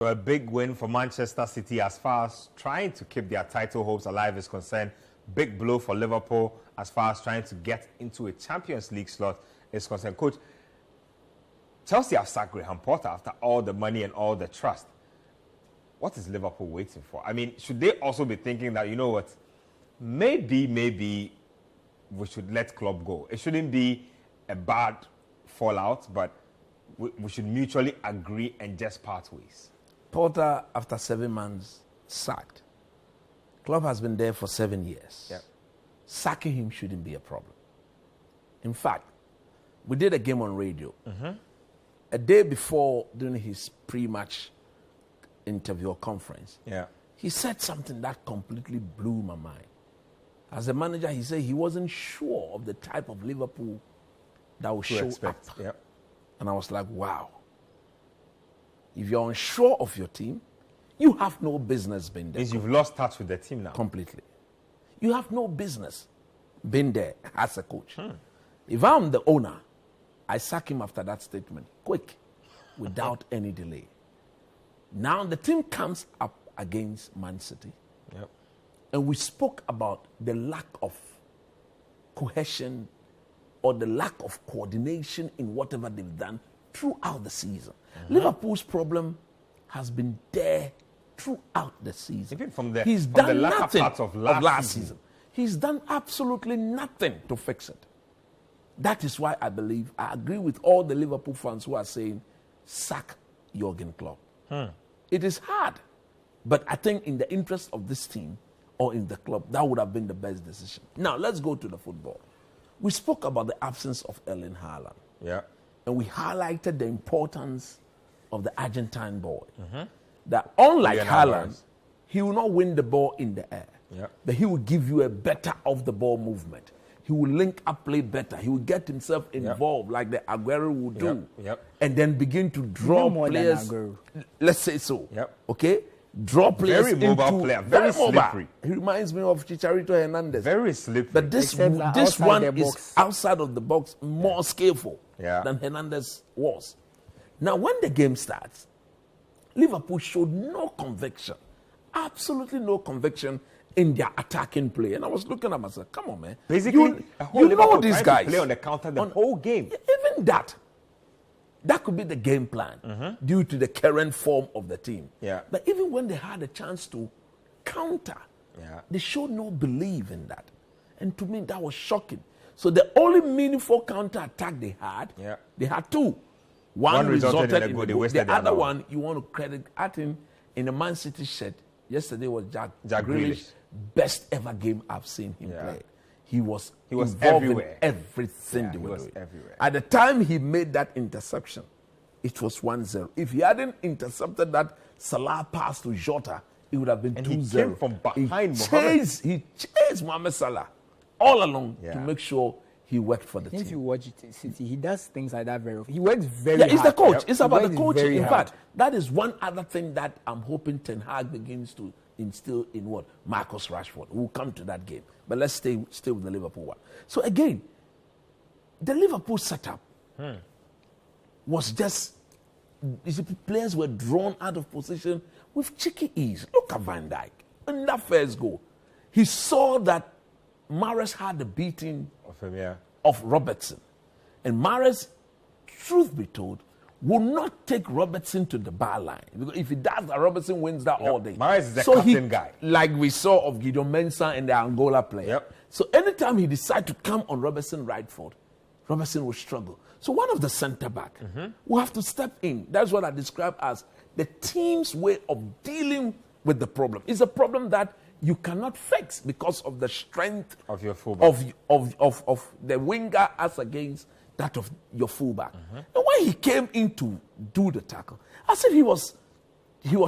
A big win for Manchester City as far as trying to keep their title hopes alive is concerned. Big blow for Liverpool as far as trying to get into a Champions League slot is concerned. Coach, Chelsea have sacked Graham Potter after all the money and all the trust. What is Liverpool waiting for? I mean, should they also be thinking that, you know what, maybe we should let Klopp go? It shouldn't be a bad fallout, but we should mutually agree and just part ways. Potter, after 7 months, sacked. Klopp has been there for 7 years. Yep. Sacking him shouldn't be a problem. In fact, we did a game on radio. A day before, during his pre-match interview or conference, he said something that completely blew my mind. As a manager, he said he wasn't sure of the type of Liverpool that would show up. Yep. And I was like, wow. If you're unsure of your team, you have no business being there. Means you've lost touch with the team now. Completely. You have no business being there as a coach. If I'm the owner, I sack him after that statement, quick, without any delay. Now the team comes up against Man City. Yep. And we spoke about the lack of cohesion or the lack of coordination in whatever they've done throughout the season. Liverpool's problem has been there throughout the season. Even from the, He's from done the latter nothing part of last season. He's done absolutely nothing to fix it. That is why I believe, I agree with all the Liverpool fans who are saying, sack Jurgen Klopp. It is hard, but I think in the interest of this team or in the club, that would have been the best decision. Now, let's go to the football. We spoke about the absence of Erling Haaland. Yeah. And we highlighted the importance of the Argentine boy. That unlike Haaland, he will not win the ball in the air. But he will give you a better off-the-ball movement. He will link up play better. He will get himself involved like the Aguero will do. And then begin to draw players. Let's say so. Okay? Draw players very mobile player. Very slippery. He reminds me of Chicharito Hernandez. Very slippery. But this one is outside of the box, more skillful than Hernandez was. Now, when the game starts, Liverpool showed no conviction, absolutely no conviction in their attacking play. And I was looking at myself, come on, man. Basically, you know these guys. Play on the counter the whole game. Even that could be the game plan due to the current form of the team. But even when they had a chance to counter, they showed no belief in that. And to me, that was shocking. So the only meaningful counter attack they had two. One resulted in a goal. The other one, you want to credit at him in the Man City shirt. Yesterday was Jack Grealish's best ever game I've seen him play. He was everywhere. In everything they were doing. Everywhere. At the time he made that interception, it was 1-0. If he hadn't intercepted that Salah pass to Jota, it would have been 2-0. And he came from behind He chased Mohamed Salah all along to make sure he worked for the team. If you watch City, he does things like that very often. He works very hard. He's the coach. It's about the coaching. In fact, that is one other thing that I'm hoping Ten Hag begins to instill in what? Marcus Rashford. We'll come to that game. But let's stay with the Liverpool one. So again, the Liverpool setup was just, you see, players were drawn out of position with cheeky ease. Look at Van Dijk. In that first goal, he saw that Mahrez had the beating of Robertson. And Mahrez, truth be told, will not take Robertson to the bar line. Because if he does that, Robertson wins that all day. Mahrez is the captain guy. Like we saw of Gideon Mensah and the Angola player. So anytime he decides to come on Robertson right foot, Robertson will struggle. So one of the centre-back will have to step in. That's what I describe as the team's way of dealing with the problem. It's a problem that you cannot fix because of the strength of your fullback, of the winger as against that of your fullback. And when he came in to do the tackle, I said he was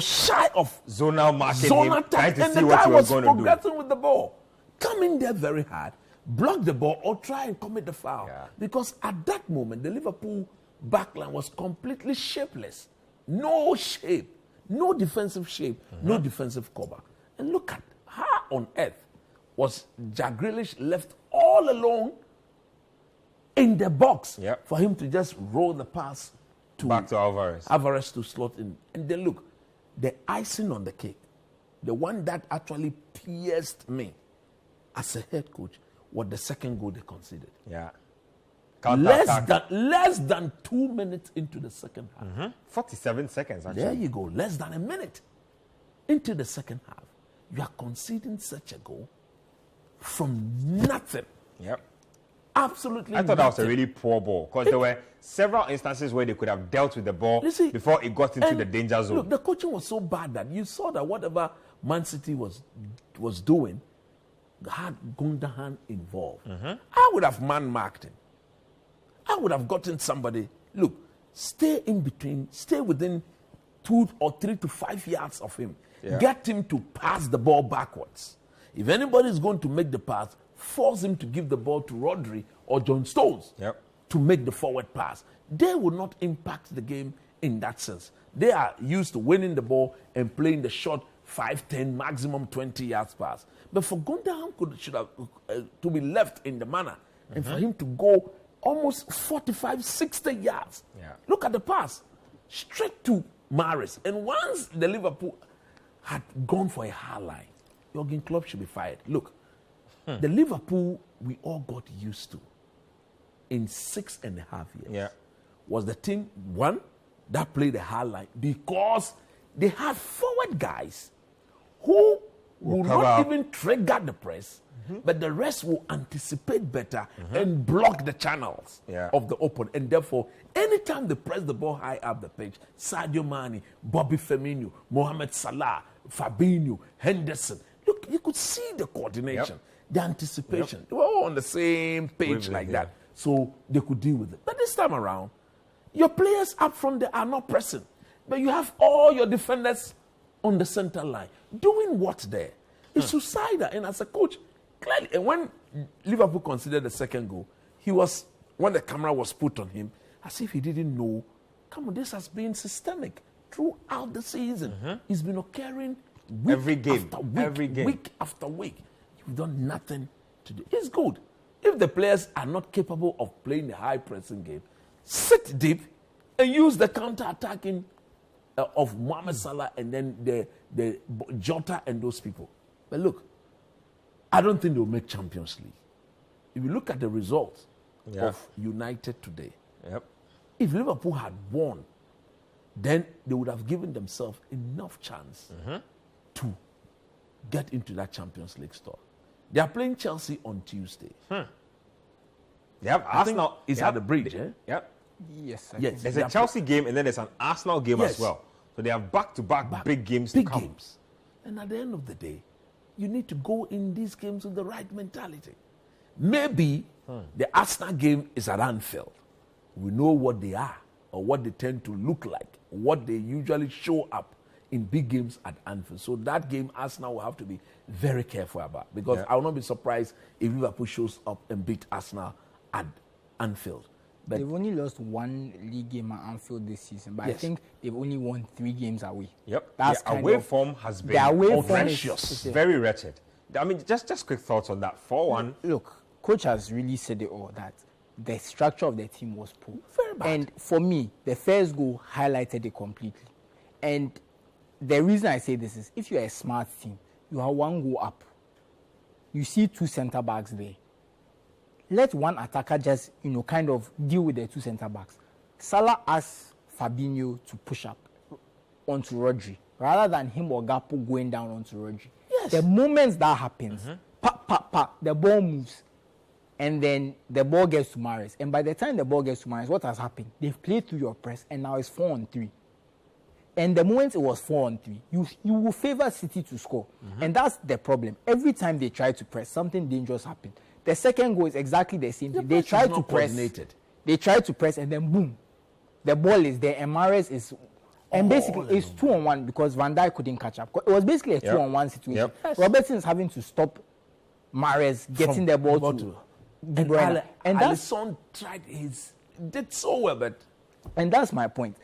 shy of zonal marking, trying to see what he was going to do. Progressing with the ball, come in there very hard, block the ball, or try and commit the foul. Because at that moment, the Liverpool backline was completely shapeless, no shape, no defensive shape, no defensive cover. And look at how on earth was Jack Grealish left all alone in the box for him to just roll the pass back to Alvarez. Alvarez to slot in. And then look, the icing on the cake, the one that actually pierced me as a head coach, was the second goal they conceded. Yeah. Less than 2 minutes into the second half. 47 seconds, actually. There you go. Less than a minute into the second half. You are conceding such a goal from nothing. Yep. Absolutely I thought nothing. that was a really poor ball because there were several instances where they could have dealt with the ball before it got into the danger zone. Look, the coaching was so bad that you saw that whatever Man City was doing had Gundogan involved. I would have man-marked him. I would have gotten somebody, look, stay in between, stay within 2 or 3 to 5 yards of him. Yeah. Get him to pass the ball backwards. If anybody is going to make the pass, force him to give the ball to Rodri or John Stones to make the forward pass. They will not impact the game in that sense. They are used to winning the ball and playing the short 5, 10, maximum 20 yards pass. But for Gundogan should have to be left in the manner and for him to go almost 45, 60 yards. Yeah. Look at the pass. Straight to Mahrez. And once the Liverpool had gone for a high line, Jurgen Klopp should be fired. Look, the Liverpool we all got used to in 6.5 years was the team, one, that played a high line because they had forward guys who will not even trigger the press, but the rest will anticipate better and block the channels of the open. And therefore, anytime they press the ball high up the pitch, Sadio Mane, Bobby Firmino, Mohamed Salah, Fabinho, Henderson, look, you could see the coordination, the anticipation. They were all on the same page like that. So they could deal with it. But this time around, your players up front there are not pressing. But you have all your defenders on the center line. Doing what there? It's suicidal. And as a coach, clearly, and when Liverpool considered the second goal, when the camera was put on him, as if he didn't know, come on, this has been systemic throughout the season. It's been occurring week after week, week after week. You've done nothing to do. It's good. If the players are not capable of playing the high pressing game, sit deep and use the counter-attacking of Mohamed Salah and then the Jota and those people. But look, I don't think they'll make Champions League. If you look at the results of United today, if Liverpool had won, then they would have given themselves enough chance to get into that Champions League store. They are playing Chelsea on Tuesday. They have Arsenal. It's at the bridge, Yes. There's a Chelsea game and then there's an Arsenal game as well. So they have back-to-back big games to come. And at the end of the day, you need to go in these games with the right mentality. Maybe the Arsenal game is at Anfield. We know what they are or what they tend to look like, what they usually show up in big games at Anfield. So that game, Arsenal will have to be very careful about because I will not be surprised if Liverpool shows up and beat Arsenal at Anfield. But they've only lost one league game at Anfield this season, but I think they've only won 3 games away. That's away form has been precious. Very wretched. I mean, just quick thoughts on that. 4-1. Look, coach has really said it all, that the structure of the team was poor. Very bad. And for me, the first goal highlighted it completely. And the reason I say this is, if you're a smart team, you have one goal up. You see 2 centre-backs there. Let one attacker just, kind of deal with the 2 centre-backs. Salah asked Fabinho to push up onto Rodri, rather than him or Gakpo going down onto Rodri. Yes. The moment that happens, the ball moves, and then the ball gets to Mahrez. And by the time the ball gets to Mahrez, what has happened? They've played through your press, and now it's 4-on-3. And the moment it was 4-on-3, you will favor City to score. And that's the problem. Every time they try to press, something dangerous happens. The second goal is exactly the same thing. They try to press. They try to press, and then boom, the ball is there, and Mahrez is, and basically it's 2-on-1 because Van Dijk couldn't catch up. It was basically a 2-on-1 situation. Yes. Robertson is having to stop Mahrez getting the ball to De Bruyne. And Alisson did so well, but and that's my point.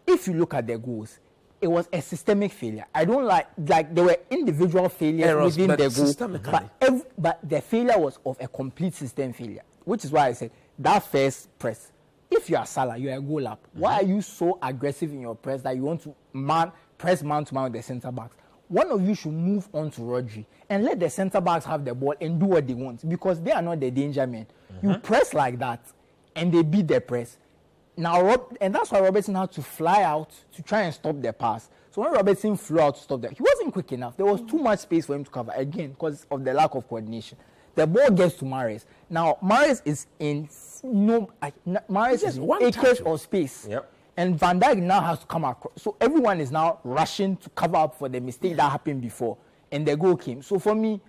If you look at the goals, it was a systemic failure. I don't like there were individual failures within the goal, but the failure was of a complete system failure, which is why I said that first press. If you are Salah, you are a goal up. Why are you so aggressive in your press that you want to press man-to-man with the centre-backs, one of you should move on to Rodri and let the centre-backs have the ball and do what they want because they are not the danger men. You press like that and they beat the press. Now, and that's why Robertson had to fly out to try and stop the pass. So when Robertson flew out to stop that, he wasn't quick enough. There was too much space for him to cover, again, because of the lack of coordination. The ball gets to Mahrez. Now, Mahrez is in Mahrez is in acres of space. Yep. And Van Dijk now has to come across. So everyone is now rushing to cover up for the mistake that happened before. And the goal came. So for me,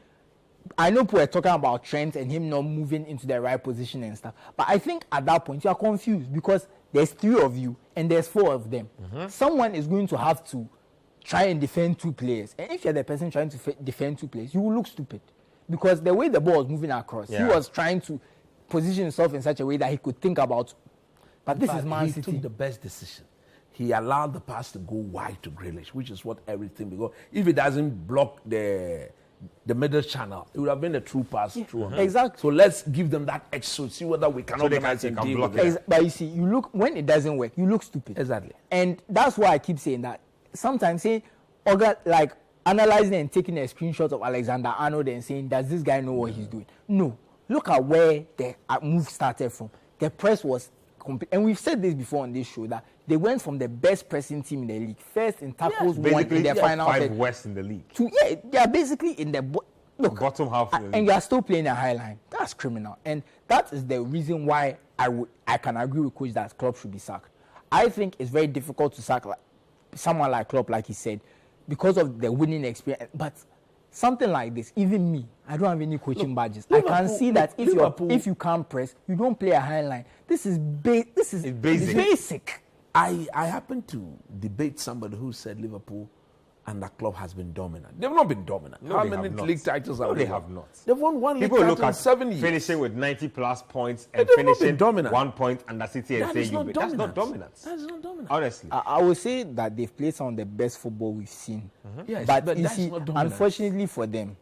I know people are talking about Trent and him not moving into the right position and stuff. But I think at that point, you are confused because there's 3 of you and there's 4 of them. Someone is going to have to try and defend 2 players. And if you're the person trying to defend 2 players, you will look stupid. Because the way the ball was moving across, he was trying to position himself in such a way that he could think about. But this is Man City. He took the best decision. He allowed the pass to go wide to Grealish, which is what everything, because if it doesn't block the middle channel, it would have been a true pass through. Exactly. So let's give them that extra, see whether we can organize and deal with it. But you see, you look, when it doesn't work, you look stupid. Exactly. And that's why I keep saying that. Sometimes saying, like analyzing and taking a screenshot of Alexander Arnold and saying, does this guy know what he's doing? No. Look at where the move started from. The press was and we've said this before on this show that they went from the best pressing team in the league, first in tackles, one in their final 5 West in the league. They are basically in the bottom half. And you are still playing a high line. That's criminal, and that is the reason why I can agree with Coach that Klopp should be sacked. I think it's very difficult to sack someone like Klopp, like he said, because of the winning experience. But something like this, even me, I don't have any coaching badges. I can see that if you can't press, you don't play a high line. This is basic. I happen to debate somebody who said Liverpool and the club has been dominant. They've not been dominant. No, how many league titles have they? They have not. They've won 1 league title title look at in 7 years. Finishing with 90+ points and They've finishing dominant. 1 point under City and saying that's not dominant. That is not dominant. Honestly. I would say that they've played some of the best football we've seen. Yes, but you that's see, not dominant. unfortunately for them,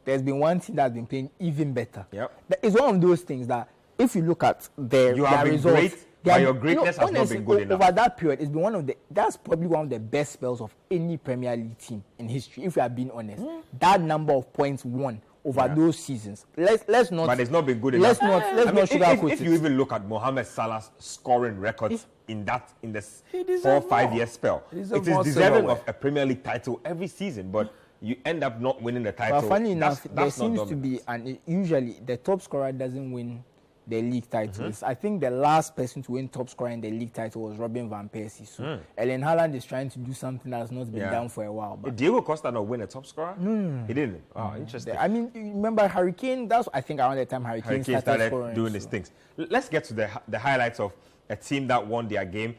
there's been one team that's been playing even better. Yep. It's one of those things that if you look at their results, great, but your greatness has not been good enough. Over that period, it's been that's probably one of the best spells of any Premier League team in history, if we are being honest. That number of points won over those seasons. Let's not. But it's not been good enough. Let's not sugarcoat it. If you even look at Mohamed Salah's scoring records in the 4 or 5 year spell, it is deserving of a Premier League title every season, but you end up not winning the title. But funny enough, there seems to be, and usually the top scorer doesn't win the league titles. I think the last person to win top scorer in the league title was Robin van Persie. So Erling Haaland is trying to do something that has not been done for a while. But did Diego Costa not win a top scorer? No. He didn't. Oh, interesting. I mean, remember Harry Kane? That's, I think, around the time Harry Kane started scoring, doing his things. Let's get to the highlights of a team that won their game.